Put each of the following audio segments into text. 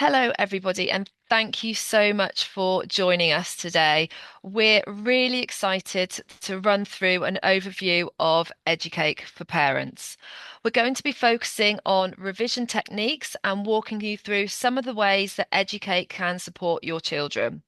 Hello, everybody, and thank you so much for joining us today. We're really excited to run through an overview of Educake for parents. We're going to be focusing on revision techniques and walking you through some of the ways that Educate can support your children.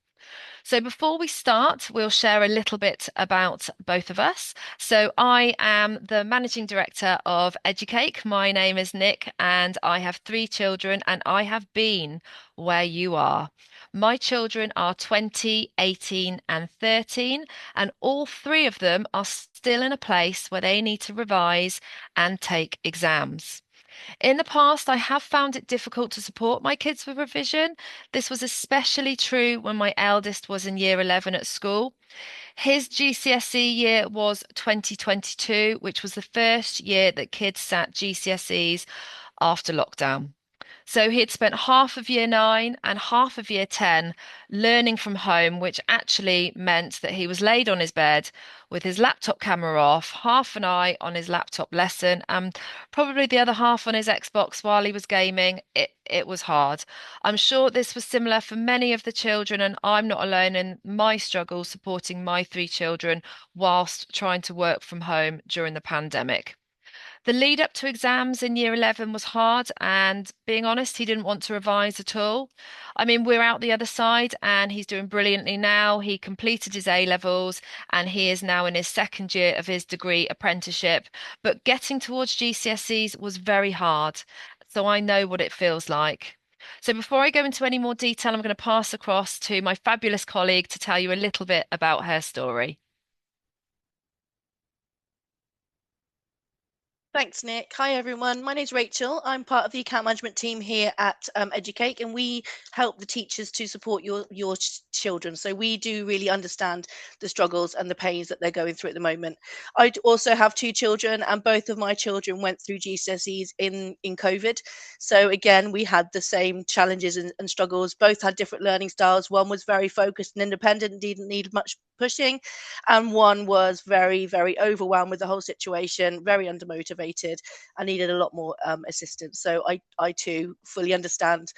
So before we start, we'll share a little bit about both of us. So I am the managing director of Educake. My name is Nick, and I have three children, and I have been where you are. My children are 20, 18, and 13, and all three of them are still in a place where they need to revise and take exams. In the past, I have found it difficult to support my kids with revision. This was especially true when my eldest was in year 11 at school. His GCSE year was 2022, which was the first year that kids sat GCSEs after lockdown. So he had spent half of year nine and half of year 10 learning from home, which actually meant that he was laid on his bed with his laptop camera off, half an eye on his laptop lesson, and probably the other half on his Xbox while he was gaming. It was hard. I'm sure this was similar for many of the children, and I'm not alone in my struggle supporting my three children whilst trying to work from home during the pandemic. The lead up to exams in year 11 was hard, and being honest, he didn't want to revise at all. I mean, we're out the other side, and he's doing brilliantly now. He completed his A levels, and he is now in his second year of his degree apprenticeship. But getting towards GCSEs was very hard, so I know what it feels like. So before I go into any more detail, I'm going to pass across to my fabulous colleague to tell you a little bit about her story. Thanks, Nick. Hi, everyone. My name's Rachel. I'm part of the account management team here at Educake, and we help the teachers to support your children. So we do really understand the struggles and the pains that they're going through at the moment. I also have two children, and both of my children went through GCSEs in COVID. So again, we had the same challenges and struggles. Both had different learning styles. One was very focused and independent, didn't need much pushing, and one was very, very overwhelmed with the whole situation, very undermotivated, and needed a lot more assistance. So I too fully understand.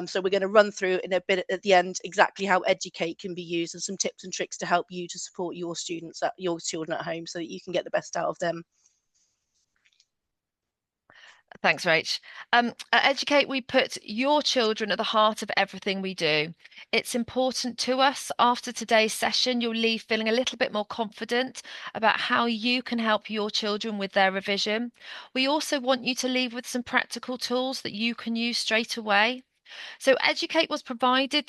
So we're going to run through in a bit at the end exactly how Educate can be used and some tips and tricks to help you to support your students, your children at home, so that you can get the best out of them. Thanks, Rach. At Educate, we put your children at the heart of everything we do. It's important to us. After today's session, you'll leave feeling a little bit more confident about how you can help your children with their revision. We also want you to leave with some practical tools that you can use straight away. So Educate was created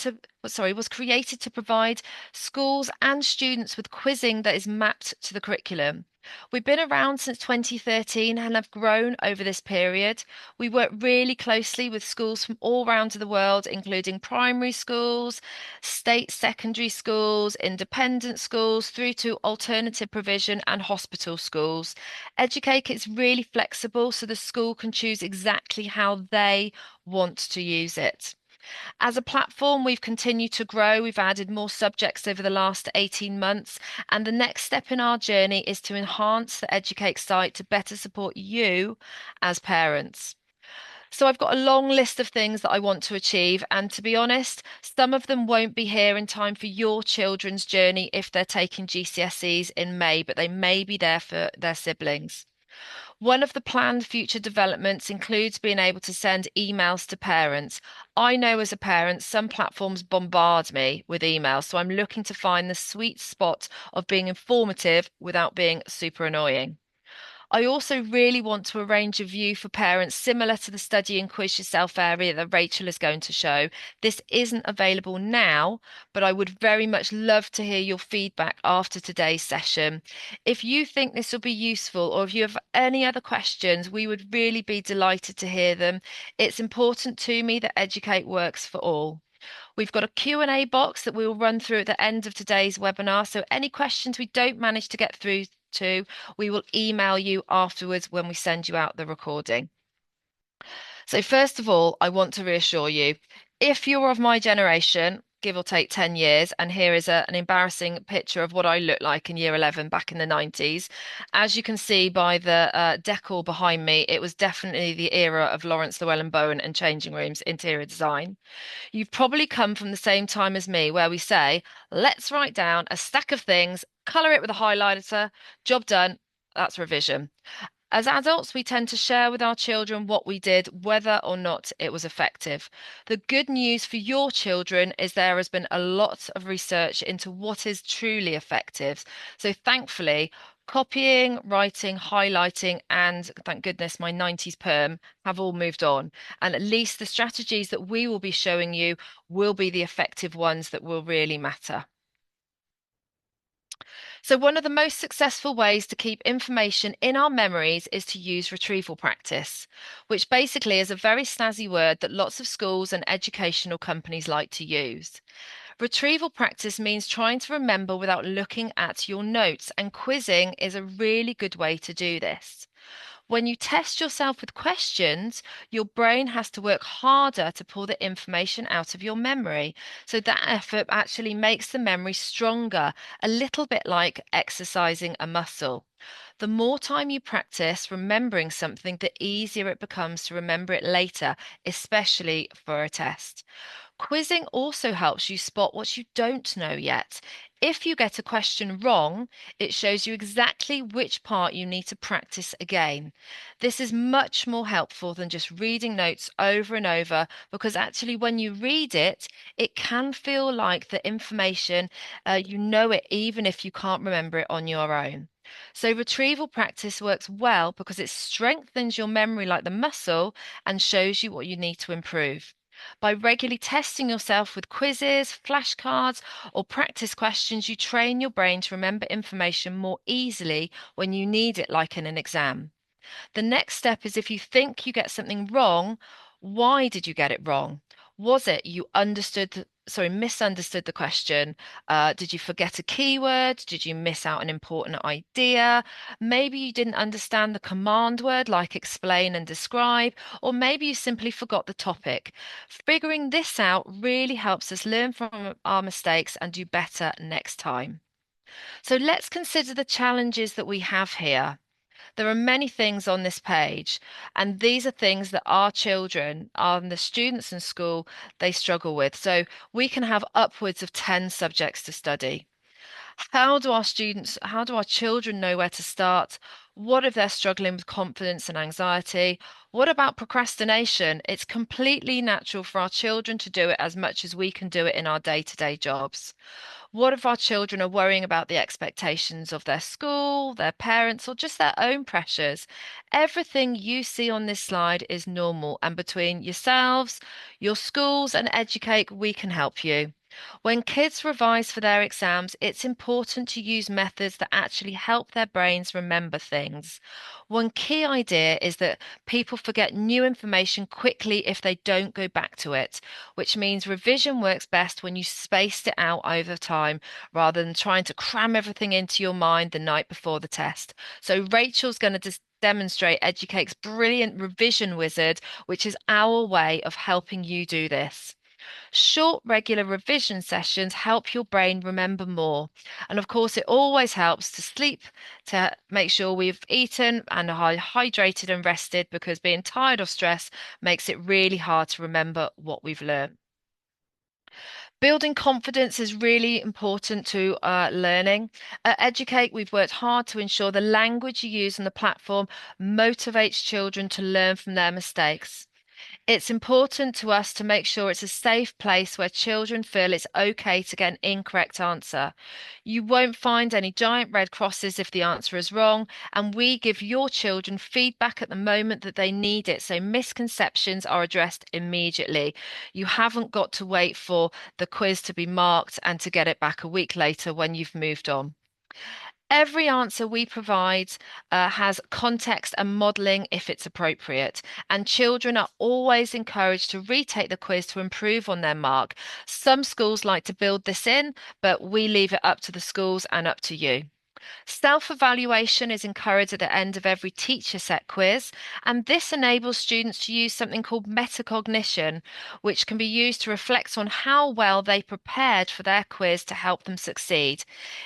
to provide schools and students with quizzing that is mapped to the curriculum. We've been around since 2013 and have grown over this period. We work really closely with schools from all around the world, including primary schools, state secondary schools, independent schools, through to alternative provision and hospital schools. Educate is really flexible, so the school can choose exactly how they want to use it. As a platform, we've continued to grow. We've added more subjects over the last 18 months, and the next step in our journey is to enhance the Educate site to better support you as parents. So I've got a long list of things that I want to achieve, and to be honest, some of them won't be here in time for your children's journey if they're taking GCSEs in May, but they may be there for their siblings. One of the planned future developments includes being able to send emails to parents. I know as a parent, some platforms bombard me with emails, so I'm looking to find the sweet spot of being informative without being super annoying. I also really want to arrange a view for parents similar to the study and quiz yourself area that Rachel is going to show. This isn't available now, but I would very much love to hear your feedback after today's session. If you think this will be useful or if you have any other questions, we would really be delighted to hear them. It's important to me that Educate works for all. We've got a Q&A box that we will run through at the end of today's webinar. So any questions we don't manage to get through to, we will email you afterwards when we send you out the recording. So first of all, I want to reassure you, if you're of my generation, give or take 10 years. And here is an embarrassing picture of what I looked like in year 11 back in the 90s. As you can see by the decor behind me, it was definitely the era of Lawrence Llewellyn-Bowen and changing rooms interior design. You've probably come from the same time as me, where we say, let's write down a stack of things, colour it with a highlighter, job done. That's revision. As adults, we tend to share with our children what we did, whether or not it was effective. The good news for your children is there has been a lot of research into what is truly effective. So thankfully, copying, writing, highlighting, and thank goodness my 90s perm have all moved on. And at least the strategies that we will be showing you will be the effective ones that will really matter. So, one of the most successful ways to keep information in our memories is to use retrieval practice, which basically is a very snazzy word that lots of schools and educational companies like to use. Retrieval practice means trying to remember without looking at your notes, and quizzing is a really good way to do this. When you test yourself with questions, your brain has to work harder to pull the information out of your memory. So that effort actually makes the memory stronger, a little bit like exercising a muscle. The more time you practice remembering something, the easier it becomes to remember it later, especially for a test. Quizzing also helps you spot what you don't know yet. If you get a question wrong, it shows you exactly which part you need to practice again. This is much more helpful than just reading notes over and over because actually, when you read it, it can feel like the information, you know it even if you can't remember it on your own. So, retrieval practice works well because it strengthens your memory like the muscle and shows you what you need to improve. By regularly testing yourself with quizzes, flashcards, or practice questions, you train your brain to remember information more easily when you need it, like in an exam. The next step is if you think you get something wrong, why did you get it wrong? Was it you misunderstood the question? Did you forget a keyword? Did you miss out an important idea? Maybe you didn't understand the command word like explain and describe, or maybe you simply forgot the topic. Figuring this out really helps us learn from our mistakes and do better next time. So let's consider the challenges that we have here. There are many things on this page, and these are things that our children, the students in school, they struggle with. So we can have upwards of 10 subjects to study. How do our children know where to start? What if they're struggling with confidence and anxiety? What about procrastination? It's completely natural for our children to do it as much as we can do it in our day-to-day jobs. What if our children are worrying about the expectations of their school, their parents, or just their own pressures? Everything you see on this slide is normal, and between yourselves, your schools, and Educate, we can help you. When kids revise for their exams, it's important to use methods that actually help their brains remember things. One key idea is that people forget new information quickly if they don't go back to it, which means revision works best when you spaced it out over time rather than trying to cram everything into your mind the night before the test. So Rachel's going to demonstrate Educate's brilliant revision wizard, which is our way of helping you do this. Short, regular revision sessions help your brain remember more. And of course, it always helps to sleep, to make sure we've eaten and are hydrated and rested, because being tired or stressed makes it really hard to remember what we've learned. Building confidence is really important to learning. At Educate, we've worked hard to ensure the language you use on the platform motivates children to learn from their mistakes. It's important to us to make sure it's a safe place where children feel it's okay to get an incorrect answer. You won't find any giant red crosses if the answer is wrong, and we give your children feedback at the moment that they need it, so misconceptions are addressed immediately. You haven't got to wait for the quiz to be marked and to get it back a week later when you've moved on. Every answer we provide has context and modelling if it's appropriate, and children are always encouraged to retake the quiz to improve on their mark. Some schools like to build this in, but we leave it up to the schools and up to you. Self-evaluation is encouraged at the end of every teacher set quiz, and this enables students to use something called metacognition, which can be used to reflect on how well they prepared for their quiz to help them succeed.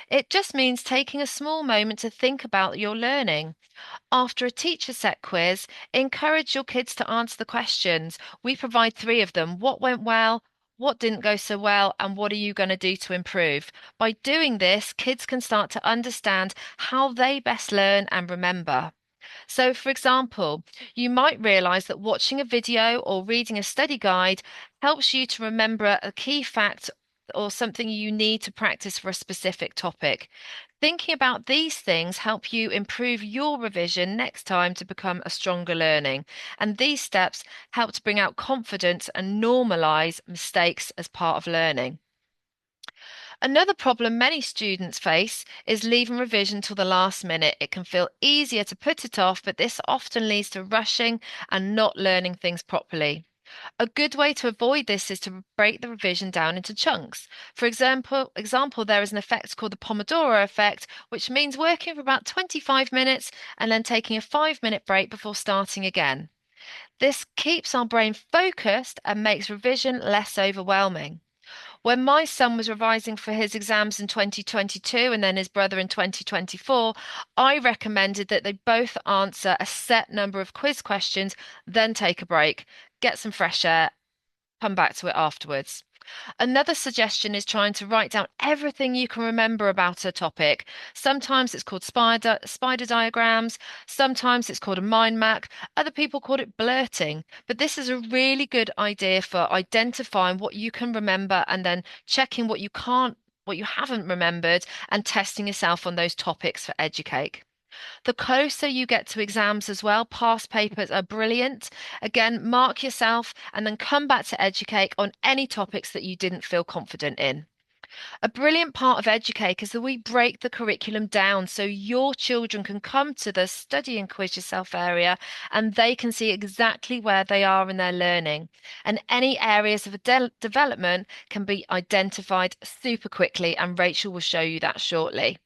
It just means taking a small moment to think about your learning. After a teacher set quiz, encourage your kids to answer the questions. We provide three of them. What went well? What didn't go so well? And what are you going to do to improve? By doing this, kids can start to understand how they best learn and remember. So, for example, you might realize that watching a video or reading a study guide helps you to remember a key fact or something you need to practice for a specific topic. Thinking about these things help you improve your revision next time to become a stronger learning. And these steps help to bring out confidence and normalize mistakes as part of learning. Another problem many students face is leaving revision till the last minute. It can feel easier to put it off, but this often leads to rushing and not learning things properly. A good way to avoid this is to break the revision down into chunks. For example, there is an effect called the Pomodoro effect, which means working for about 25 minutes and then taking a 5-minute break before starting again. This keeps our brain focused and makes revision less overwhelming. When my son was revising for his exams in 2022 and then his brother in 2024, I recommended that they both answer a set number of quiz questions, then take a break, get some fresh air, come back to it afterwards. Another suggestion is trying to write down everything you can remember about a topic. Sometimes it's called spider diagrams, sometimes it's called a mind map. Other people call it blurting. But this is a really good idea for identifying what you can remember and then checking what you can't, what you haven't remembered, and testing yourself on those topics for Educake. The closer you get to exams as well, past papers are brilliant. Again, mark yourself and then come back to Educate on any topics that you didn't feel confident in. A brilliant part of Educate is that we break the curriculum down so your children can come to the study and quiz yourself area and they can see exactly where they are in their learning. And any areas of development can be identified super quickly, and Rachel will show you that shortly.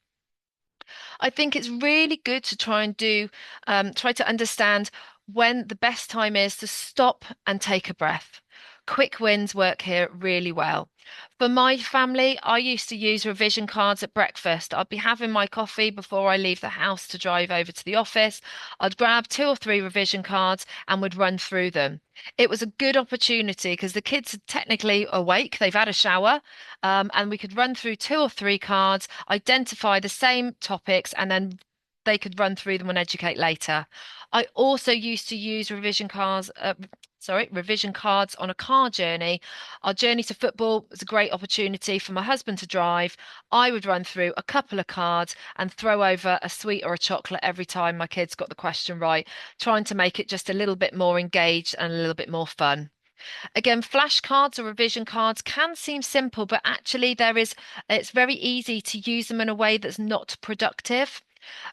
I think it's really good to try to understand when the best time is to stop and take a breath. Quick wins work here really well. For my family, I used to use revision cards at breakfast. I'd be having my coffee before I leave the house to drive over to the office. I'd grab 2 or 3 revision cards and would run through them. It was a good opportunity because the kids are technically awake, they've had a shower, and we could run through 2 or 3 cards, identify the same topics, and then they could run through them and educate later. I also used to use revision cards on a car journey. Our journey to football was a great opportunity for my husband to drive. I would run through a couple of cards and throw over a sweet or a chocolate every time my kids got the question right, trying to make it just a little bit more engaged and a little bit more fun. Again, flashcards or revision cards can seem simple, but actually it's very easy to use them in a way that's not productive.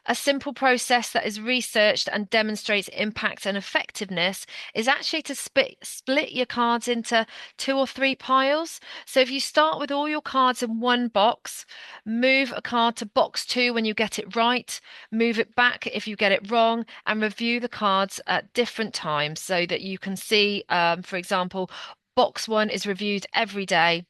A simple process that is researched and demonstrates impact and effectiveness is actually to split your cards into 2 or 3 piles. So if you start with all your cards in one box, move a card to box 2 when you get it right, move it back if you get it wrong, and review the cards at different times so that you can see, for example, box 1 is reviewed every day,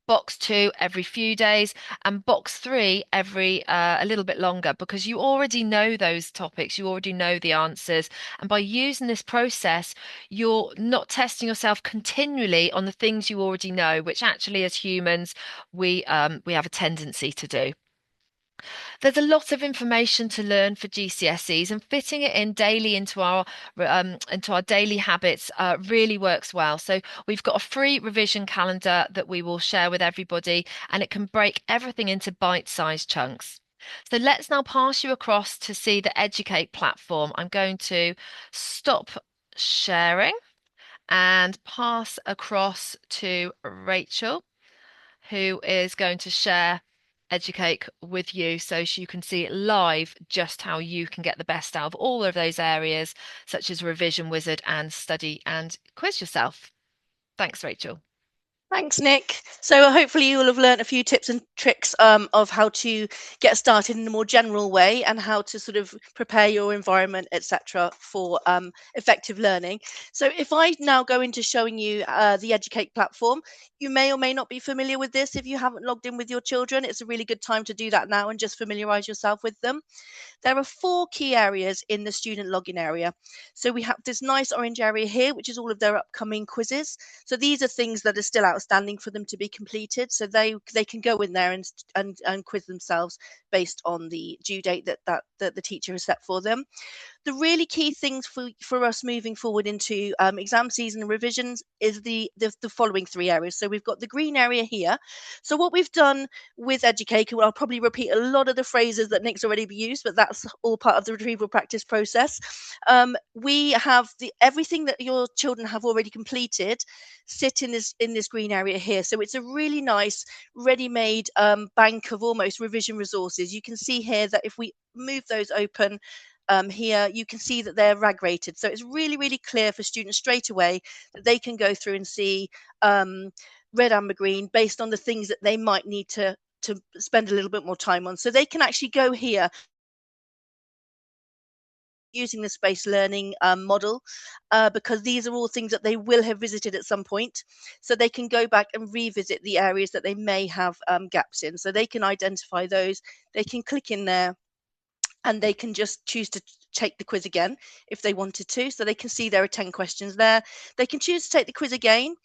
box 2 every few days, and box 3 every a little bit longer, because you already know those topics, you already know the answers. And by using this process, you're not testing yourself continually on the things you already know, which actually as humans we have a tendency to do. There's a lot of information to learn for GCSEs, and fitting it in daily into our daily habits really works well. So we've got a free revision calendar that we will share with everybody, and it can break everything into bite-sized chunks. So let's now pass you across to see the Educate platform. I'm going to stop sharing and pass across to Rachel, who is going to share Educate with you so you can see live just how you can get the best out of all of those areas, such as Revision Wizard and Study and Quiz Yourself. Thanks, Rachel. Thanks, Nick. So hopefully you'll have learned a few tips and tricks of how to get started in a more general way and how to sort of prepare your environment, etc., for effective learning. So if I now go into showing you the Educate platform, you may or may not be familiar with this. If you haven't logged in with your children, it's a really good time to do that now and just familiarize yourself with them. There are four key areas in the student login area. So we have this nice orange area here, which is all of their upcoming quizzes. So these are things that are still outstanding for them to be completed. So they can go in there and quiz themselves based on the due date that the teacher has set for them. The really key things for us moving forward into exam season and revisions is the following three areas. So we've got the green area here. So what we've done with Educate, and I'll probably repeat a lot of the phrases that Nick's already used, but that's all part of the retrieval practice process. We have everything that your children have already completed sit in this green area here. So it's a really nice ready-made bank of almost revision resources. You can see here that if we move those open, here you can see that they're rag rated, so it's really, really clear for students straight away that they can go through and see red, amber, green based on the things that they might need to spend a little bit more time on. So they can actually go here using the space learning model, because these are all things that they will have visited at some point, so they can go back and revisit the areas that they may have gaps in, so they can identify those. They can click in there and they can just choose to take the quiz again if they wanted to. So they can see there are 10 questions there. They can choose to take the quiz again,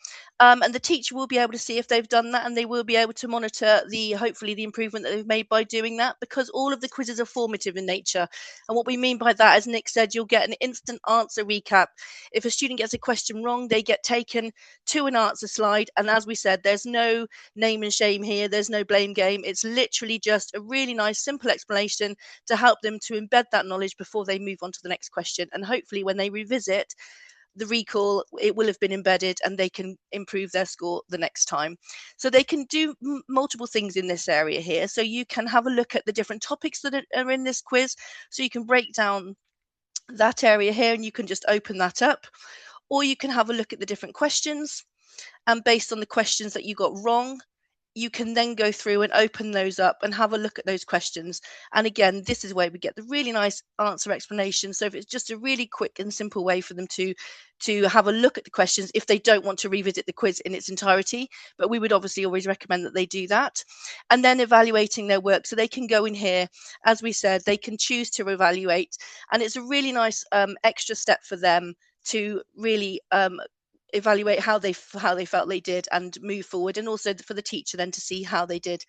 and the teacher will be able to see if they've done that, and they will be able to monitor hopefully the improvement that they've made by doing that, because all of the quizzes are formative in nature. And what we mean by that, as Nick said, you'll get an instant answer recap. If a student gets a question wrong, they get taken to an answer slide. And as we said, there's no name and shame here. There's no blame game. It's literally just a really nice, simple explanation to help them to embed that knowledge before they move on to the next question. And hopefully when they revisit the recall, it will have been embedded and they can improve their score the next time. So they can do multiple things in this area here. So you can have a look at the different topics that are in this quiz. So you can break down that area here and you can just open that up, or you can have a look at the different questions, and based on the questions that you got wrong, you can then go through and open those up and have a look at those questions. And again, this is where we get the really nice answer explanation. So if it's just a really quick and simple way for them to have a look at the questions if they don't want to revisit the quiz in its entirety, but we would obviously always recommend that they do that. And then evaluating their work. So they can go in here, as we said, they can choose to evaluate, and it's a really nice extra step for them to really evaluate how they felt they did and move forward, and also for the teacher then to see how they did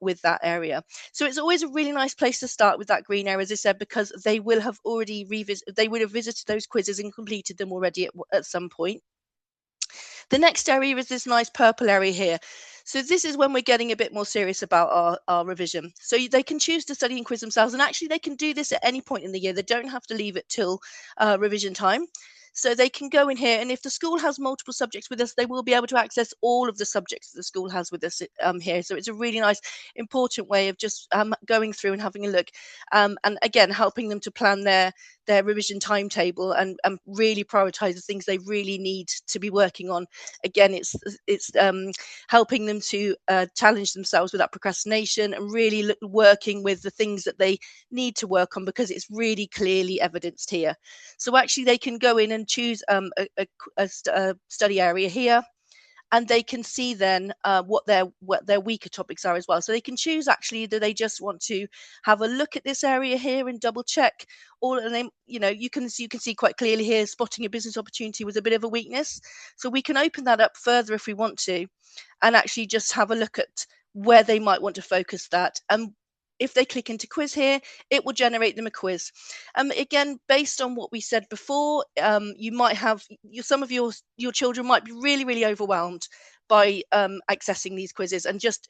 with that area. So it's always a really nice place to start with that green area, as I said, because they will have already they would have visited those quizzes and completed them already at some point. The next area is this nice purple area here. So this is when we're getting a bit more serious about our revision. So they can choose to study and quiz themselves, and actually they can do this at any point in the year. They don't have to leave it till revision time. So they can go in here, and if the school has multiple subjects with us, they will be able to access all of the subjects that the school has with us here. So it's a really nice, important way of just going through and having a look, and again, helping them to plan their revision timetable and really prioritize the things they really need to be working on. Again, it's helping them to challenge themselves with that procrastination and really working with the things that they need to work on, because it's really clearly evidenced here. So actually they can go in and choose a study area here, and they can see then what their weaker topics are as well. So they can choose actually, do they just want to have a look at this area here and double check all, and then you can see quite clearly here, spotting a business opportunity was a bit of a weakness. So we can open that up further if we want to, and actually just have a look at where they might want to focus that. And if they click into quiz here, it will generate them a quiz. Again, based on what we said before, you might have some of your children might be really, really overwhelmed by accessing these quizzes and just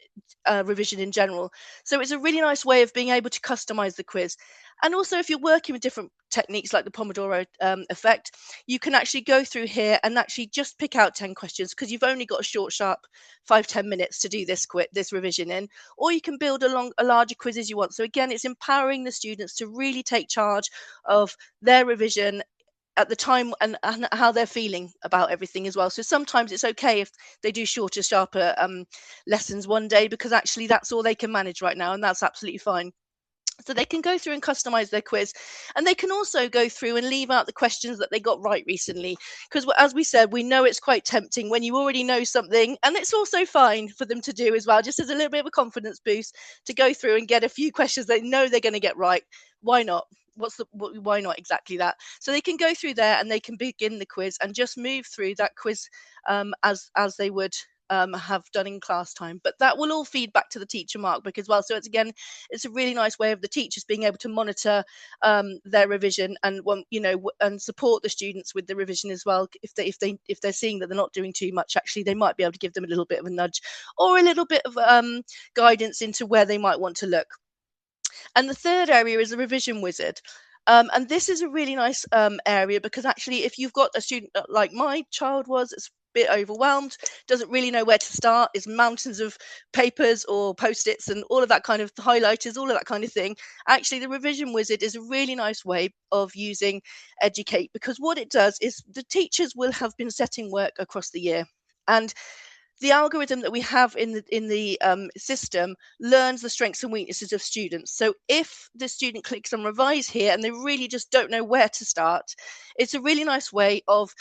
revision in general. So it's a really nice way of being able to customize the quiz. And also, if you're working with different techniques like the Pomodoro effect, you can actually go through here and actually just pick out 10 questions, because you've only got a short, sharp 5-10 minutes to do this revision in, or you can build a larger quiz as you want. So again, it's empowering the students to really take charge of their revision at the time, and how they're feeling about everything as well. So sometimes it's okay if they do shorter, sharper lessons one day, because actually that's all they can manage right now, and that's absolutely fine. So they can go through and customize their quiz, and they can also go through and leave out the questions that they got right recently, because as we said, we know it's quite tempting when you already know something, and it's also fine for them to do as well, just as a little bit of a confidence boost, to go through and get a few questions they know they're going to get right. Why not? Why not exactly that? So they can go through there and they can begin the quiz and just move through that quiz as they would have done in class time. But that will all feed back to the teacher mark book as well. So it's a really nice way of the teachers being able to monitor their revision, and and support the students with the revision as well. If they're seeing that they're not doing too much, actually they might be able to give them a little bit of a nudge, or a little bit of guidance into where they might want to look. And the third area is the revision wizard. And this is a really nice area, because actually, if you've got a student like my child was, it's a bit overwhelmed, doesn't really know where to start, is mountains of papers or post-its and all of that kind of highlighters, all of that kind of thing. Actually, the revision wizard is a really nice way of using Educate, because what it does is the teachers will have been setting work across the year, and the algorithm that we have in the system learns the strengths and weaknesses of students. So if the student clicks on revise here and they really just don't know where to start, it's a really nice way of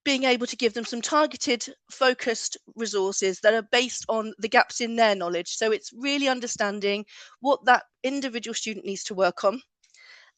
being able to give them some targeted, focused resources that are based on the gaps in their knowledge. So it's really understanding what that individual student needs to work on,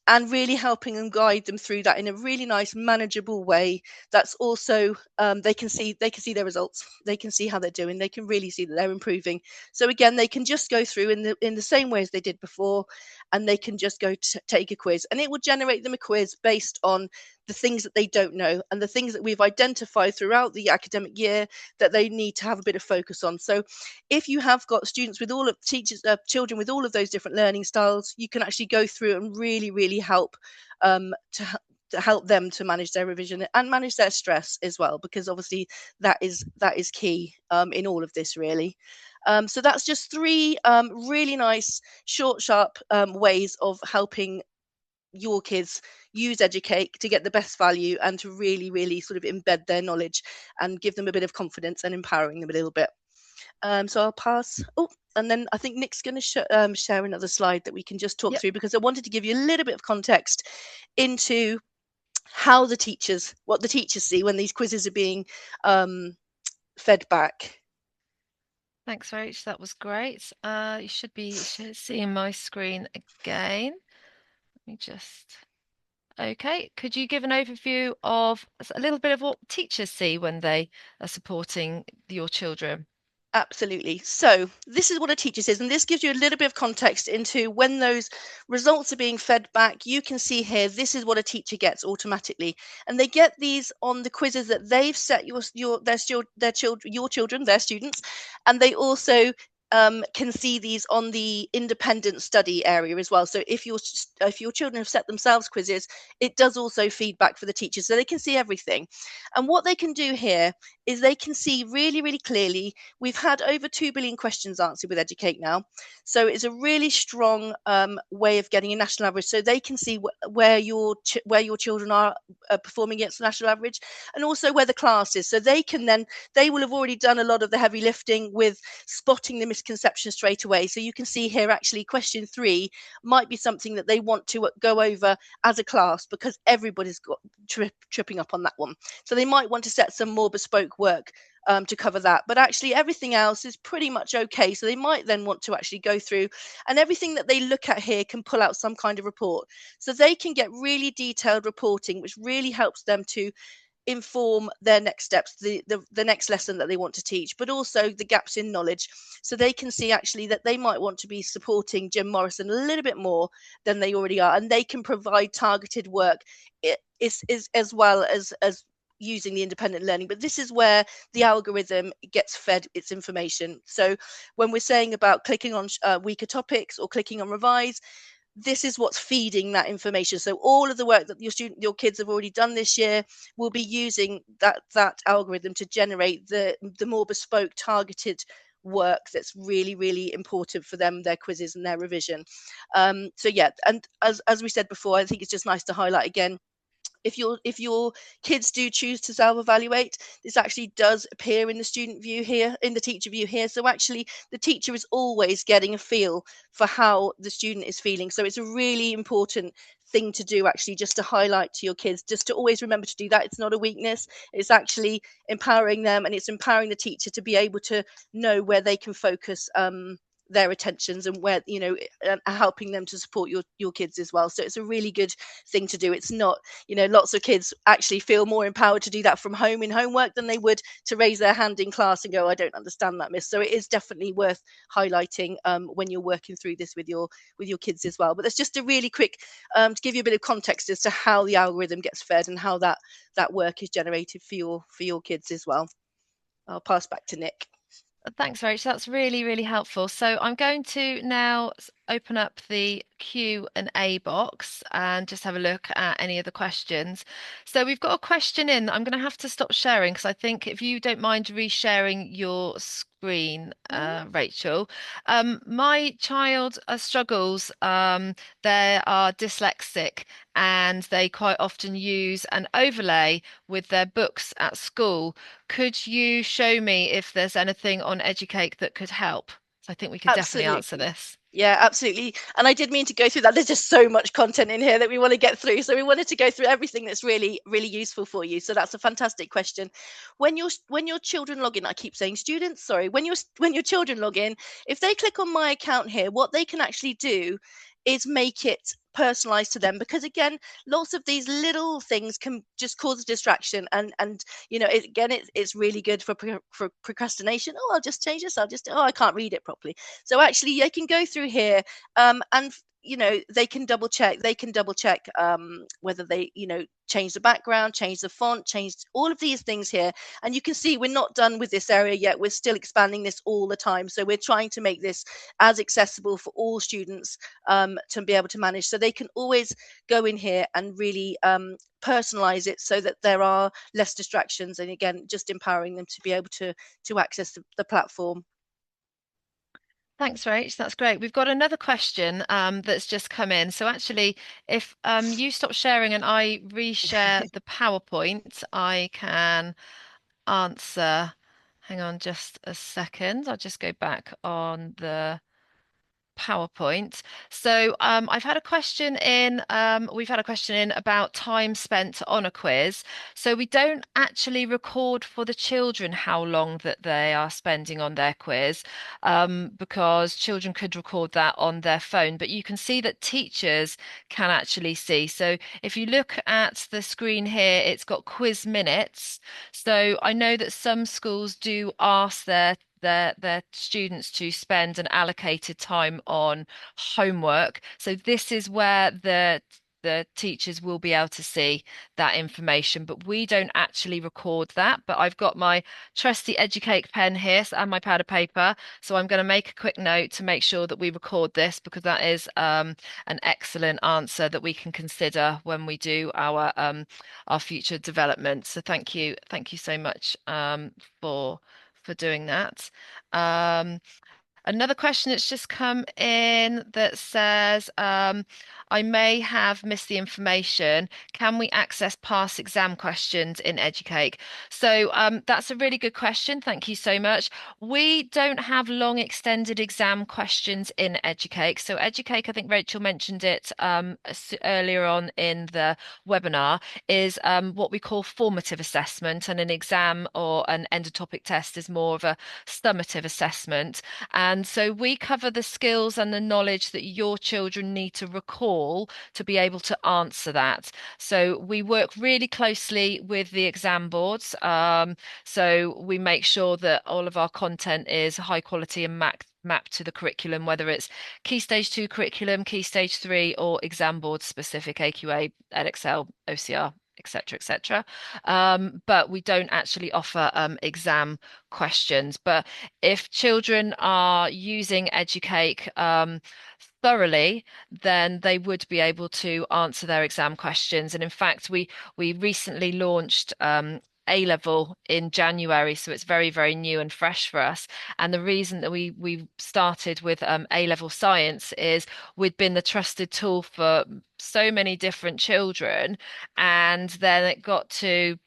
and really helping them, guide them through that in a really nice, manageable way. That's also they can see their results, they can see how they're doing, they can really see that they're improving. So again, they can just go through in the same way as they did before, and they can just go to take a quiz, and it will generate them a quiz based on the things that they don't know and the things that we've identified throughout the academic year that they need to have a bit of focus on. So if you have got students with all of teachers children with all of those different learning styles, you can actually go through and really help to help them to manage their revision and manage their stress as well, because obviously that is key in all of this, really. So that's just three really nice, short, sharp ways of helping your kids use Educate to get the best value, and to really sort of embed their knowledge and give them a bit of confidence and empowering them a little bit. So I'll pass. Oh, and then I think Nick's going to share another slide that we can just talk Yep. through, because I wanted to give you a little bit of context into what the teachers see when these quizzes are being fed back. Thanks, Rach. That was great. You should be seeing my screen again. Let me just. Okay. Could you give an overview of a little bit of what teachers see when they are supporting your children? Absolutely. So this is what a teacher says, and this gives you a little bit of context into when those results are being fed back. You can see here, this is what a teacher gets automatically, and they get these on the quizzes that they've set your children, their students, and they also can see these on the independent study area as well. So if your children have set themselves quizzes, it does also feedback for the teachers, so they can see everything. And what they can do here is they can see really clearly. We've had over 2 billion questions answered with Educate now. So it's a really strong way of getting a national average. So they can see where your children are performing against the national average, and also where the class is. So they will have already done a lot of the heavy lifting with spotting the misconception straight away. So you can see here, actually, question 3 might be something that they want to go over as a class, because everybody's got tripping up on that one. So they might want to set some more bespoke work to cover that. But actually, everything else is pretty much okay. So they might then want to actually go through, and everything that they look at here can pull out some kind of report. So they can get really detailed reporting, which really helps them to inform their next steps, the next lesson that they want to teach, but also the gaps in knowledge. So they can see actually that they might want to be supporting Jim Morrison a little bit more than they already are, and they can provide targeted work is as well as using the independent learning. But this is where the algorithm gets fed its information. So when we're saying about clicking on weaker topics or clicking on revise, this is what's feeding that information. So all of the work that your kids have already done this year will be using that algorithm to generate the more bespoke, targeted work that's really important for them, their quizzes and their revision. So yeah, and as we said before, I think it's just nice to highlight again, if your kids do choose to self-evaluate, this actually does appear in the student view here, in the teacher view here. So actually the teacher is always getting a feel for how the student is feeling. So it's a really important thing to do, actually, just to highlight to your kids, just to always remember to do that. It's not a weakness, it's actually empowering them, and it's empowering the teacher to be able to know where they can focus their attentions, and where, helping them to support your kids as well. So it's a really good thing to do. It's not, lots of kids actually feel more empowered to do that from home in homework than they would to raise their hand in class and go, I don't understand that, miss. So it is definitely worth highlighting when you're working through this with your kids as well. But that's just a really quick, to give you a bit of context as to how the algorithm gets fed and how that work is generated for your kids as well. I'll pass back to Nick. Thanks, Rach. That's really, really helpful. So I'm going to now open up the Q&A box and just have a look at any of the questions. So we've got a question in that I'm going to have to stop sharing because I think if you don't mind resharing your screen, Rachel. My child struggles. They are dyslexic and they quite often use an overlay with their books at school. Could you show me if there's anything on Educake that could help? So I think we could definitely answer Absolutely. this. Yeah, absolutely. And I did mean to go through that. There's just so much content in here that we want to get through. So we wanted to go through everything that's really, really useful for you. So that's a fantastic question. When your children log in, I keep saying students, sorry, when your children log in, if they click on my account here, what they can actually do is make it personalized to them, because again, lots of these little things can just cause a distraction, and it's really good for procrastination. Oh, I'll just change this, oh, I can't read it properly. So actually they can go through here, and they can double check whether they change the background, change the font, change all of these things here. And you can see we're not done with this area yet. We're still expanding this all the time. So we're trying to make this as accessible for all students, to be able to manage. So they can always go in here and really personalize it so that there are less distractions, and again, just empowering them to be able to access the platform. Thanks, Rach. That's great. We've got another question that's just come in. So actually, if you stop sharing and I reshare the PowerPoint, I can answer. Hang on just a second. I'll just go back on the PowerPoint. So I've had a question in, we've had a question in about time spent on a quiz. So we don't actually record for the children how long that they are spending on their quiz, because children could record that on their phone, but you can see that teachers can actually see. So if you look at the screen here, it's got quiz minutes. So I know that some schools do ask their students to spend an allocated time on homework. So this is where the teachers will be able to see that information, but we don't actually record that. But I've got my trusty Educake pen here and my pad of paper, so I'm going to make a quick note to make sure that we record this because that is an excellent answer that we can consider when we do our future development. So thank you so much for doing that. Um, Another question that's just come in that says, I may have missed the information. Can we access past exam questions in Educake? So that's a really good question. Thank you so much. We don't have long extended exam questions in Educake. So Educake, I think Rachel mentioned it earlier on in the webinar, is what we call formative assessment, and an exam or an end of topic test is more of a summative assessment. And so we cover the skills and the knowledge that your children need to recall to be able to answer that. So we work really closely with the exam boards. So we make sure that all of our content is high quality and mapped to the curriculum, whether it's Key Stage 2 curriculum, Key Stage 3, or exam board specific AQA, EdXL, OCR, etc., etc. But we don't actually offer exam questions. But if children are using Educake thoroughly, then they would be able to answer their exam questions. And in fact, we recently launched A level in January, so it's very, very new and fresh for us. And the reason that we started with A level science is we'd been the trusted tool for so many different children, and then it got to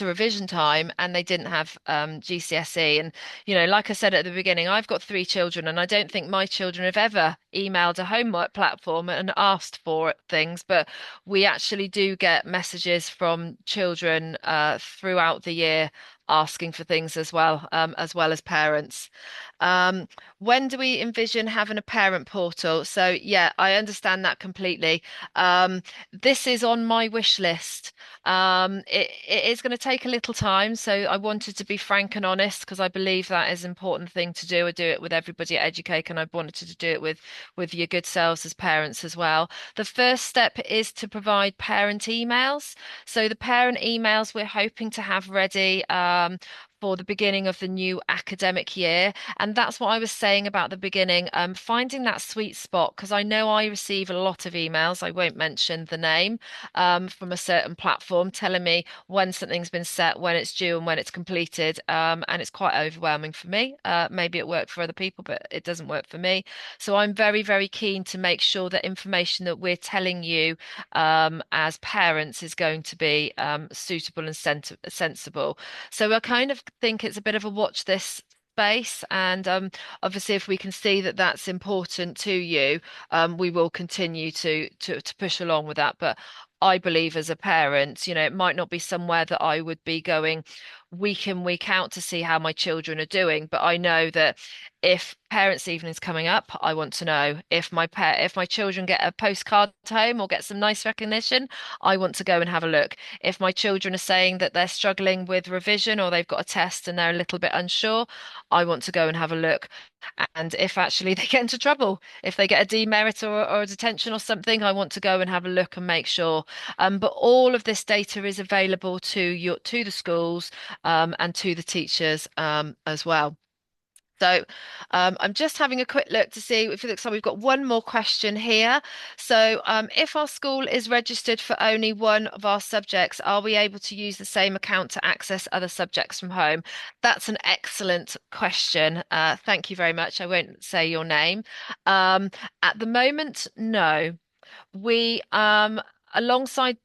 revision time and they didn't have GCSE. And, like I said at the beginning, I've got three children and I don't think my children have ever emailed a homework platform and asked for things. But we actually do get messages from children throughout the year asking for things as well as parents. Um, when do we envision having a parent portal? So, yeah, I understand that completely. This is on my wish list. It is going to take a little time, so I wanted to be frank and honest because I believe that is an important thing to do. I do it with everybody at Educake, and I wanted to do it with your good selves as parents as well. The first step is to provide parent emails. So the parent emails we're hoping to have ready. For the beginning of the new academic year. And that's what I was saying about the beginning, finding that sweet spot, because I know I receive a lot of emails. I won't mention the name, from a certain platform telling me when something's been set, when it's due, and when it's completed. And it's quite overwhelming for me. Maybe it worked for other people, but it doesn't work for me. So I'm very, very keen to make sure that information that we're telling you as parents is going to be suitable and sensible. So I kind of think it's a bit of a watch this space. And obviously, if we can see that that's important to you, we will continue to push along with that. But I believe as a parent, it might not be somewhere that I would be going week in, week out to see how my children are doing. But I know that if parents' evening's coming up, I want to know if my children get a postcard home or get some nice recognition, I want to go and have a look. If my children are saying that they're struggling with revision or they've got a test and they're a little bit unsure, I want to go and have a look. And if actually they get into trouble, if they get a demerit or a detention or something, I want to go and have a look and make sure. But all of this data is available to the schools and to the teachers as well. So I'm just having a quick look to see if it looks like we've got one more question here. So if our school is registered for only one of our subjects, are we able to use the same account to access other subjects from home? That's an excellent question. Thank you very much. I won't say your name. Um, at the moment, no. We alongside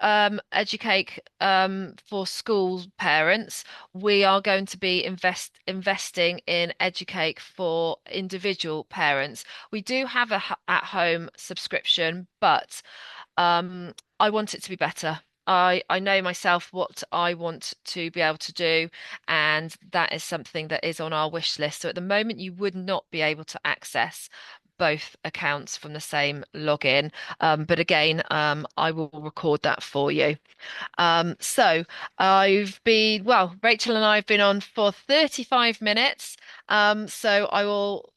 Educate for school parents, we are going to be investing in Educate for individual parents. We do have a at-home subscription, but I want it to be better. I know myself what I want to be able to do, and that is something that is on our wish list. So at the moment, you would not be able to access both accounts from the same login. But again, I will record that for you. So Rachel and I have been on for 35 minutes. So I will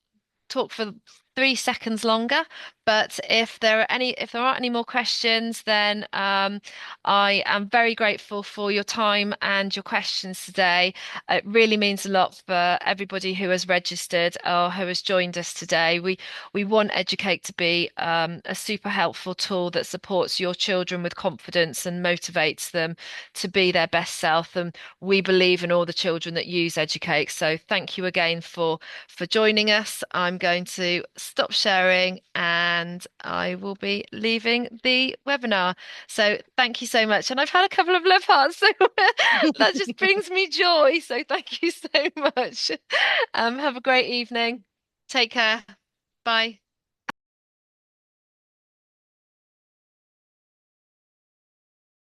talk for 3 seconds longer. But if there aren't any more questions, then I am very grateful for your time and your questions today. It really means a lot for everybody who has registered or who has joined us today. We want Educate to be a super helpful tool that supports your children with confidence and motivates them to be their best self. And we believe in all the children that use Educate. So thank you again for joining us. I'm going to stop sharing and I will be leaving the webinar. So thank you so much. And I've had a couple of love hearts, so that just brings me joy. So thank you so much. Have a great evening. Take care. Bye.